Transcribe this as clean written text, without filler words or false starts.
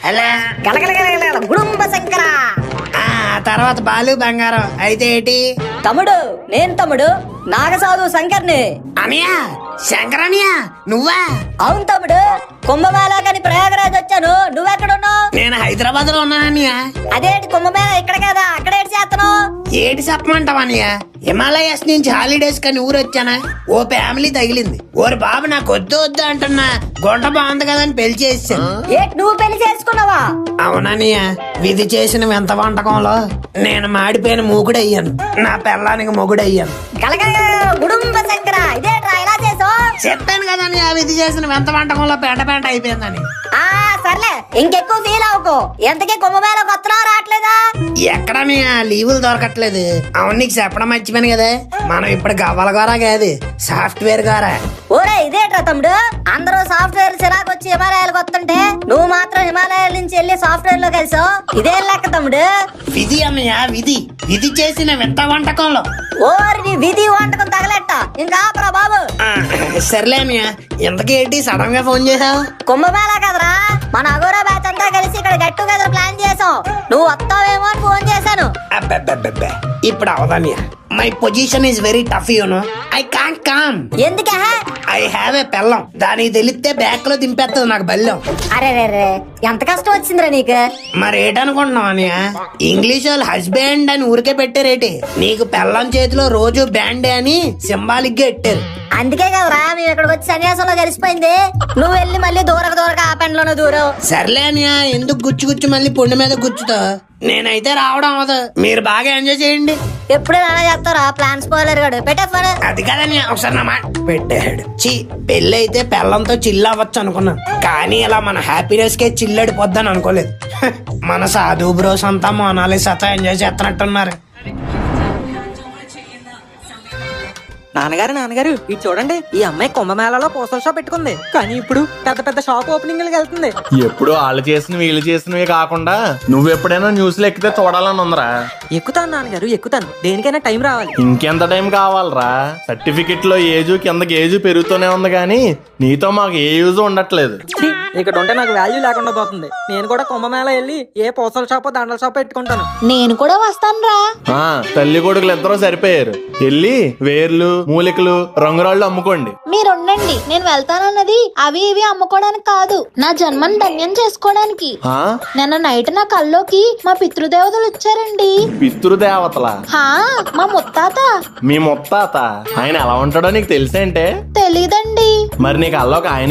అలా గలగలగలగల గుడుంబ శంకర. తర్వాత బాలు బంగారం అయితే ఏంటి తమ్ముడు, నేను తమ్ముడు నాగసాధు శంకర్ని. అనియా శంకరనియా నువ్వా? అవును తమ్ముడు, కుంభమేళాకని ప్రయాగరాజ్ వచ్చాను. నువ్వెక్కడున్నావు? నేను హైదరాబాద్ లో ఉన్నాననియా. అదేంటి కుంభమేళ ఇక్కడ కదా, అక్కడ ఏంటి చేస్తున్నావు? ఏటి చెప్పమంటావనియా, హిమాలయస్ నుంచి హాలిడేస్ కని ఊరు వచ్చానా, ఓ ఫ్యామిలీ తగిలింది. ఓరి బాబు నాకు వద్దు వద్దు అంటున్నా, గుంట బాగుంది కదా అని పెళ్లి చేసాను. ఏంటి నువ్వు పెళ్లి చేసుకున్నావా? అవుననియా, విధి చేసిన వింత వంటకంలో నేను మాడిపోయిన మూగుడయ్యాను, నా పెళ్ళానికి మొగుడయ్యాను. గలగలగల గుడుంబ శంకర, ఇదేట్రా ఇలా చేసావు? చెప్పాను కదా ఆ విధి చేసిన వింత వంటకంలో పెంట పెంట అయిపోయిందని. సర్లే, ఇంకెక్కువ ఫీల్ అవ్వకు. ఎంతకీ కుంభమేళ కొత్తలో రావట్లేదా? ఎక్కడని లీవులు దొరకట్లేదు. అవును, నీకు చెప్పడం మర్చిపోయాను కదా, మనం ఇప్పుడు గవ్వల గోరా కాదు, సాఫ్ట్వేర్ గోరా. ఓరే ఇదేట్రా తమ్ముడు, అందరూ సాఫ్ట్వేర్ చిరాకు వచ్చి హిమాలయాలకు వస్తుంటే నువ్వు మాత్రం హిమాలయాల నుంచి వెళ్ళి సాఫ్ట్వేర్ లో కలిసావు. ఇదేం లెక్క తమ్ముడు? విధి అన్నయ్య, విధి విధి చేసిన వింత వంటకంలో. ఓరి నీ విధి వంటకం తగలెట్ట, ఇంకా ఆపరా బాబు. సర్లే అన్నయ్య, ఇంతకీ ఏంటి సడన్ గా ఫోన్ చేసావు? కుంభమేళ కదరా, మన అగోరా బ్యాచ్ అంతా కలిసి ఇక్కడ గెట్ టుగెదర్ ప్లాన్ చేసాం. నువ్వు వస్తావేమో అని ఫోన్ చేశాను. అబ్బబ్బబ్బబ్బే, ఇప్పుడు అవదన్నయ్య, my position is very tough, you know, I can't come. ఎందుకే? ఐ హ్యావ్ ఏ పెళ్ళం, దానికి తెలిస్తే బ్యాక్ లో దింపేస్తుంది నాకు బల్లం. అరే రే, ఎంత కష్టం వచ్చిందిరా నీకు? మరి ఏటనుకుంటున్నావు అన్నయ్య, ఇంగ్లీష్ వాళ్ళు హస్బెండ్ అని ఊరికే పెట్టారేటి, నీకు పెళ్ళం చేతిలో రోజు బ్యాండ్ అని సింబాలిక్ గా పెట్టారు. అందుకే కదరా మేము ఇక్కడికి వచ్చి సన్యాసంలో కలిసిపోయింది. నువ్వు వెళ్ళి మళ్ళీ దూరక ఆ పెండ్లోనే దూరం. సర్లే అన్నయ్య, ఎందుకు గుచ్చు గుచ్చు మళ్ళీ పొండి మీద గుచ్చుతావు? నేనైతే రావడం అవదు, మీరు బాగా ఎంజాయ్ చేయండి. ఎప్పుడే అలా చేస్తారా ప్లాన్ స్పాయిలర్ గాడు? పెట్టే ఫోన్. అది కదని ఒకసారి నా మాట పెట్టాడు. పెళ్ళి అయితే పెళ్ళంతో చిల్ అవ్వచ్చు అనుకున్నాను, కానీ ఇలా మన హ్యాపీనెస్ కే చిల్లడిపోద్దని అనుకోలేదు. మన సాధు బ్రోస్ అంతా మోనాలిసాతో ఎంజాయ్ చేస్తున్నట్టున్నారు. నాన్నగారు ఇటు చూడండి, ఈ అమ్మాయి కుంభమేళాలో పోస్టల్ షాప్ పెట్టుకుంది, కానీ ఇప్పుడు పెద్ద పెద్ద షాప్ ఓపెనింగ్ వెళ్తుంది. ఎప్పుడు వాళ్ళు చేసినవి వీళ్ళు చేసినవి కాకుండా నువ్వు ఎప్పుడైనా న్యూస్ లో ఎక్కితే చూడాలని ఉందరా. ఎక్కుతాను నాన్నగారు, ఎక్కుతాను. దేనికైనా టైం రావాలి. ఇంకెంత టైం కావాలరా? సర్టిఫికెట్ లో ఏజు కిందకి ఏజు పెరుగుతూనే ఉంది, కానీ నీతో మాకు ఏ యూజ్ ఉండట్లేదు. ఛీ, ఇక్కడ ఉంటే నాకు వాల్యూ లేకుండా పోతుంది. నేను కూడా కుంభమేళ వెళ్ళి ఏ పోస్టల్ షాప్ దండల షాప్ పెట్టుకుంటాను. నేను కూడా వస్తాను రా. తల్లి కొడుకులు ఇద్దరు సరిపోయారు, వెళ్ళి వేర్లు మూలికలు రంగురాళ్ళు అమ్ముకోండి. మీరుండండి, నేను వెళ్తానన్నది అవి ఇవి అమ్ముకోవడానికి కాదు, నా జన్మని ధన్యం చేసుకోవడానికి. నిన్న నైట్ నా కల్లోకి మా పితృదేవతలు వచ్చారండి. పితృదేవతలా? మా ముత్తాత. మీ ముత్తాత? ఆయన ఎలా ఉంటాడో నీకు తెలిసేంటే? తెలీదండి. మరి నీకు అల్లోకి ఆయన